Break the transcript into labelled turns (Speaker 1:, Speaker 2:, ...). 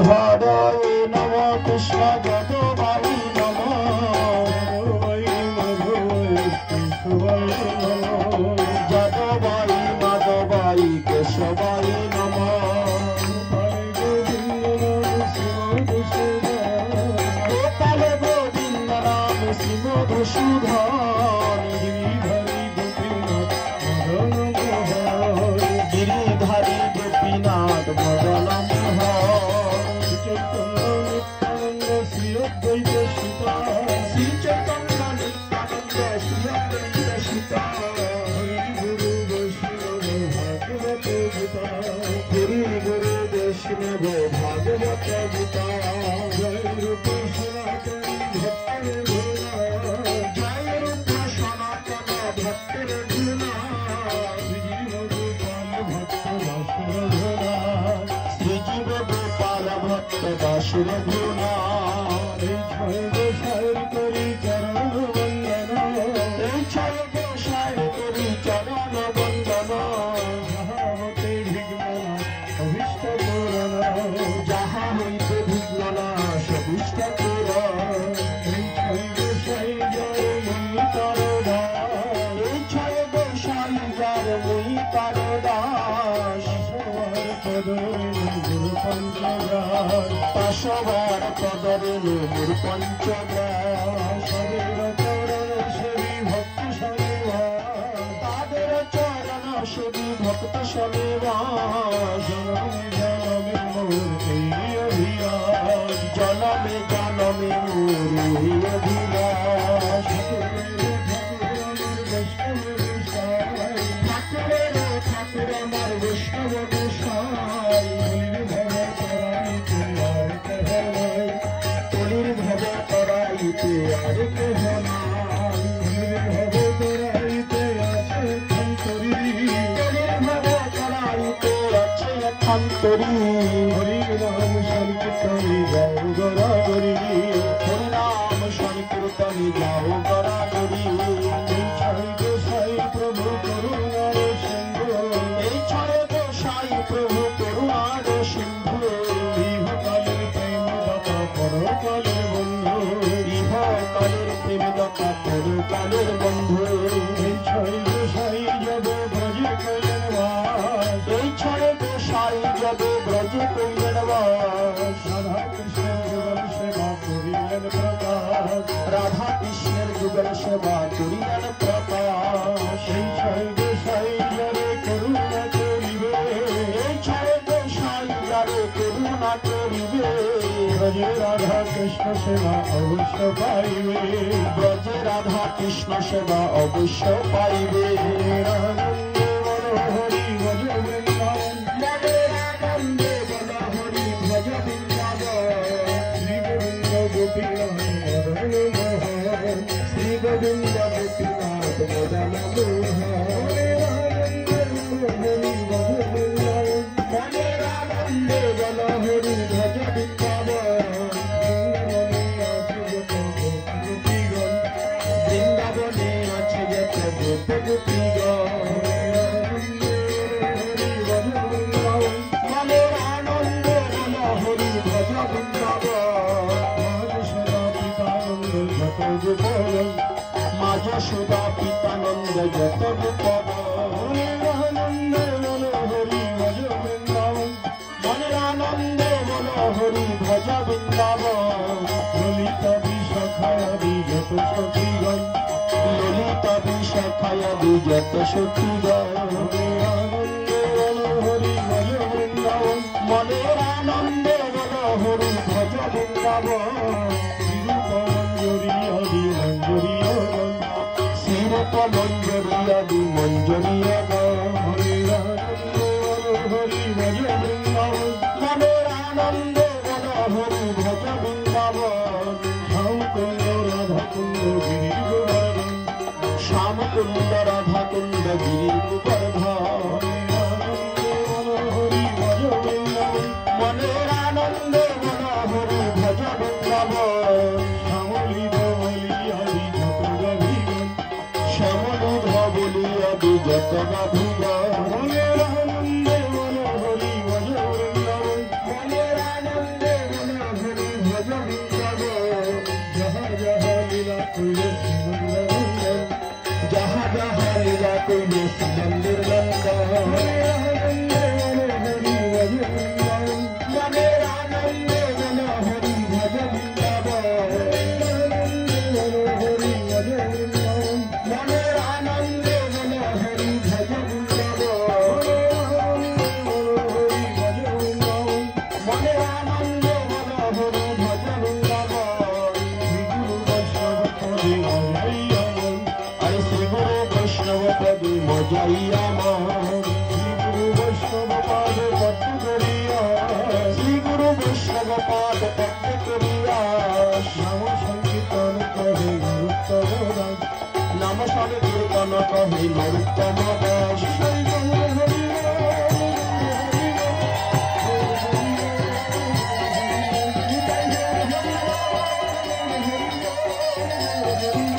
Speaker 1: রাধায় নমঃ কৃষ্ণ যাদবায় নমঃ যাদবায় মাধবায় কেশবায় নমঃ গোপাল গোবিন্দ নাম শ্রী মধুসূদন গিরিধারী গোপীনাথ মদন শ্রী চৈতন্য নিত্যানন্দ শ্রী অদ্বৈত সীতা গুরু গুরু বৈষ্ণব ভাগবত গীতা জয় রূপ সনাতন ভক্তের ভোলা জয় রূপ সনাতন ভক্তের ভোলা শ্রীজীব গোপাল ভক্ত দাসুর ভোলা পাশবার কদরে নূর পঞ্চগ্রাস তাদের চরণ সেবী ভক্ত সবেবাস জনমে জনমে মোর অভিলাষ ঠাকুর আমার বৈষ্ণব গোসাই তলির ভব তরাইতে আর কেহ নাই তলির ভব তরাইতে আছে অন্তরী হরির নাম সংকীর্তনে যাও গড়াগড়ি হরি নাম সংকীর্তনে যাও গড়াগড়ি গোসাই প্রভু করুণার সিন্ধু এই ছয় গোসাই প্রভু করুণার সিন্ধু ইহকালের প্রেম দাতা পরকালের বন্ধু ইহকালের প্রেম দাতা পরকালের বন্ধু এই ছয় গোসাই যাব ব্রজে কল্যাণ বাস এই ছয় গোসাই যাব ব্রজে কল্যাণ বাস রাধা কৃষ্ণের যুগল সেবা করিলেন প্রকাশ এই ছয় গোসাই যারে করুণা করিবে এই ছয় গোসাই যারে করুণা করিবে ব্রজে রাধা কৃষ্ণ সেবা অবশ্য পাইবে ব্রজে রাধা কৃষ্ণ সেবা অবশ্য পাইবে আনন্দে বল হরি ভজ বৃন্দাবন আনন্দে বল হরি ভজ বৃন্দাবন শ্রী গোবিন্দ গোপীনাথ শ্রী গোবিন্দ গোপীনাথ মদন মনের আনন্দে বল হরি ভজ বৃন্দাবনে আছে যত গোপ গোপীগণ মনের আনন্দে বল হরি ভজ বৃন্দাবন মাঝ সুদা পিতানন্দ যত গোপন আনন্দে বল হরি ভজ বৃন্দাবন মনের আনন্দে বল হরি ভজ বৃন্দাবন ললিতা বিশাখায়াদি যত সখীগণ ললিতা বিশাখায়াদি যত সখীগণ আনন্দে বল হরি ভজ বৃন্দাবন মনের আনন্দে বল হরি ভজ বৃন্দাবন শ্রীরূপ মঞ্জরি আদি মঞ্জরীয় হরি হরি ভজ বৃন্দাবন মনের আনন্দে বল হরি ভজ বৃন্দাবন শ্যামকুণ্ড রাধাকুণ্ড গিরির গোবর্ধন শ্যামকুণ্ড রাধাকুণ্ড গিরির গোবর্ধন হরি ভজ বৃন্দাবন মনের আনন্দে বল হরি ভজ বৃন্দাবন যত গাভীগণ মনের আনন্দে বল হরি ভজ বৃন্দাবন মনের আনন্দে ভজ বৃন্দাবন যাহা যাহা লীলা কইলে শ্রীনন্দন যাহা যাহা লীলা কইলে শ্রীনন্দের নন্দন মনের আনন্দে মন হরি ভজ বৃন্দাবন মনের আনন্দে মন হরি ভজ বৃন্দাবন মনের আনন্দে মন হরি ভজ বৃন্দাবন শ্রী গুরু বৈষ্ণব পদে মজাইয়া মন শ্রী গুরু বৈষ্ণব পদ পদ্ম করিয়া শ্রী গুরু বৈষ্ণব পদ পদ্ম করিয়া নাম সংকীর্তন কহে নরোত্তম দাস নাম সংকীর্তন কহে নরোত্তম দাস Thank you.